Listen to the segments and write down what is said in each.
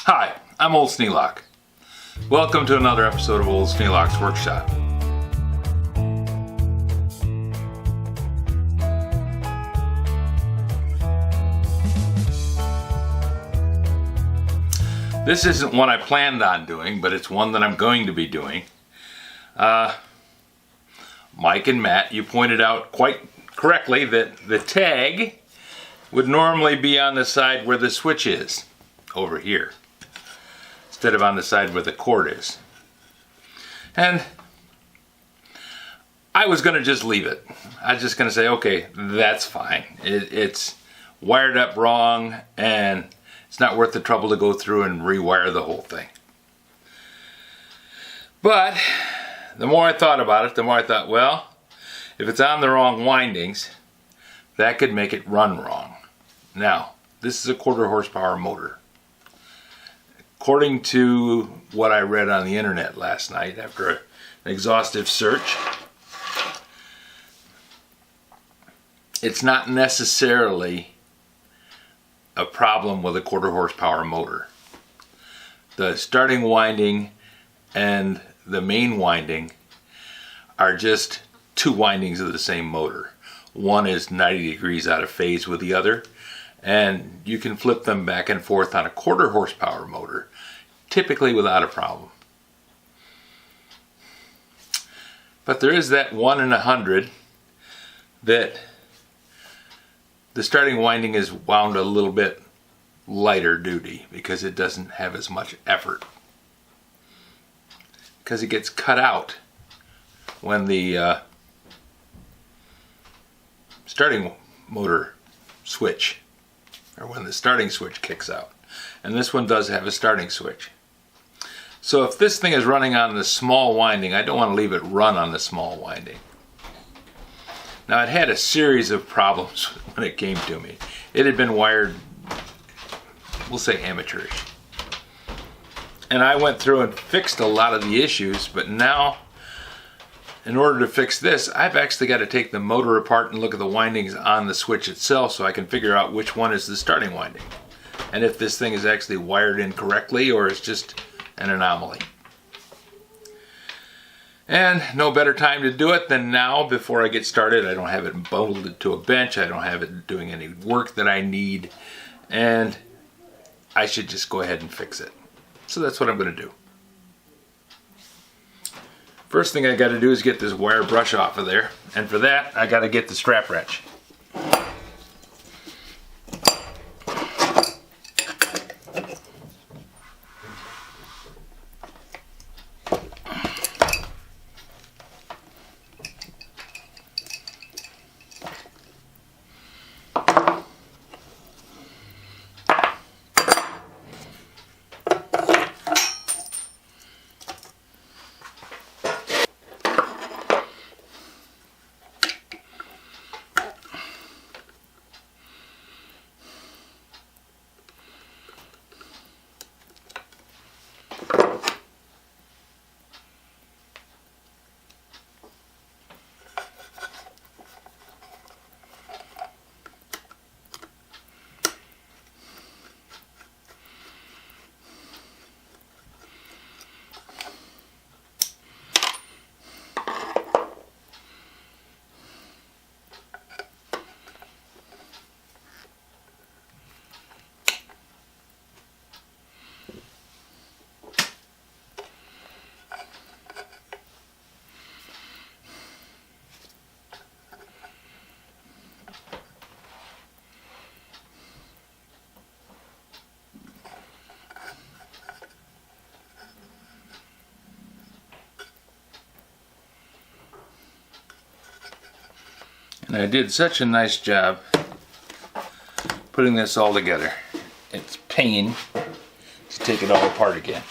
Hi, I'm Old Sneelock. Welcome to another episode of Old Sneelock's Workshop. This isn't one I planned on doing, but it's one that I'm going to be doing. Mike and Matt, you pointed out quite correctly that the tag would normally be on the side where the switch is, over here, instead of on the side where the cord is. And I was going to just leave it. I was just going to say, okay, that's fine. It's wired up wrong, and it's not worth the trouble to go through and rewire the whole thing. But the more I thought about it, the more I thought, well, if it's on the wrong windings, that could make it run wrong. Now, this is a 1/4 horsepower motor. According to what I read on the internet last night after an exhaustive search, it's not necessarily a problem with a 1/4 horsepower motor. The starting winding and the main winding are just two windings of the same motor. One is 90 degrees out of phase with the other, and you can flip them back and forth on a 1/4 horsepower motor, typically without a problem. But there is that 1 in 100 that the starting winding is wound a little bit lighter duty because it doesn't have as much effort, because it gets cut out when the starting motor switch, or when the starting switch kicks out. And this one does have a starting switch. So if this thing is running on the small winding, I don't want to leave it run on the small winding. Now, it had a series of problems when it came to me. It had been wired, we'll say, amateurish. And I went through and fixed a lot of the issues, but now, in order to fix this, I've actually got to take the motor apart and look at the windings on the switch itself so I can figure out which one is the starting winding, and if this thing is actually wired in correctly or it's just an anomaly. And no better time to do it than now before I get started. I don't have it bolted to a bench. I don't have it doing any work that I need, and I should just go ahead and fix it. So that's what I'm going to do. First thing I got to do is get this wire brush off of there, and for that I got to get the strap wrench. And I did such a nice job putting this all together. It's pain to take it all apart again.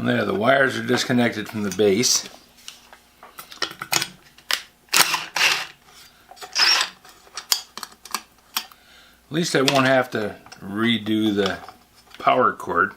There, the wires are disconnected from the base. At least I won't have to redo the power cord.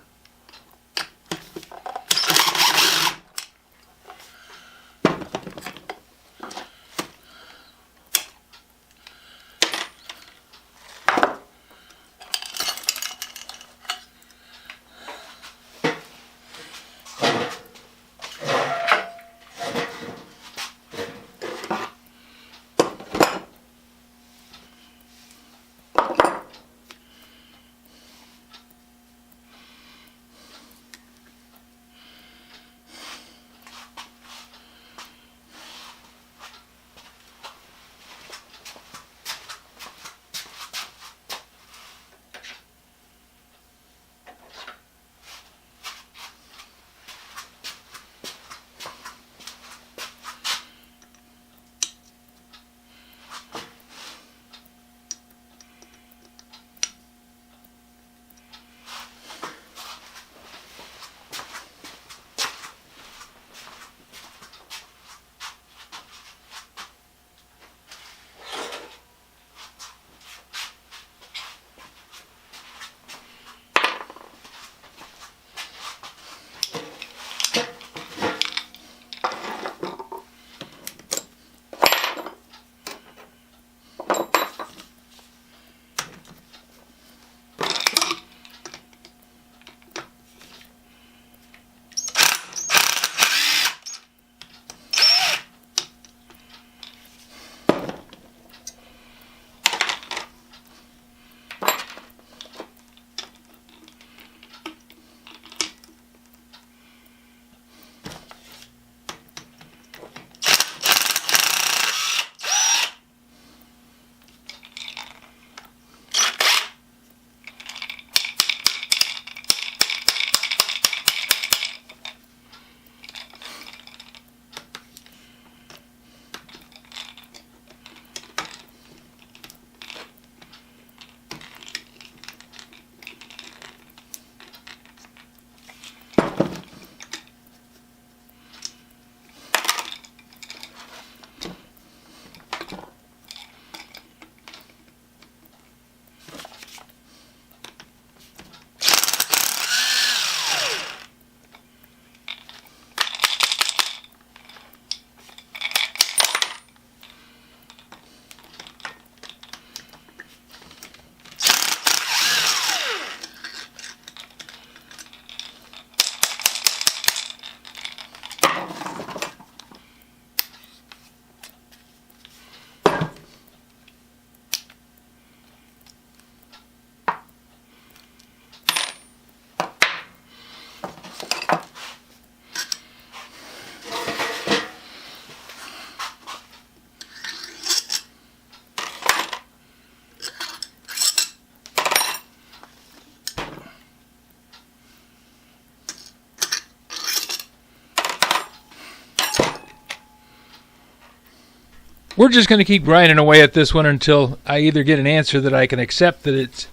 We're just going to keep grinding away at this one until I either get an answer that I can accept that it's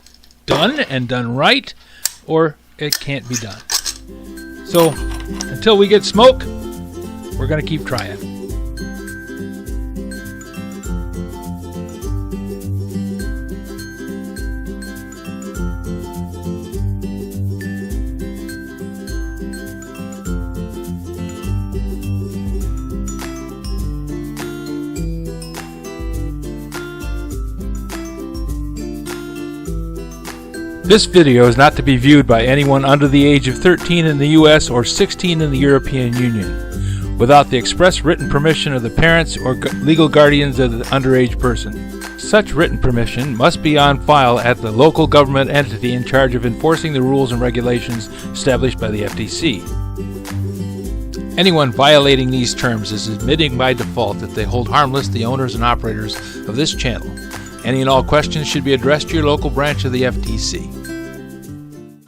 done and done right, or it can't be done. So until we get smoke, we're going to keep trying. This video is not to be viewed by anyone under the age of 13 in the U.S. or 16 in the European Union, without the express written permission of the parents or legal guardians of the underage person. Such written permission must be on file at the local government entity in charge of enforcing the rules and regulations established by the FTC. Anyone violating these terms is admitting by default that they hold harmless the owners and operators of this channel. Any and all questions should be addressed to your local branch of the FTC.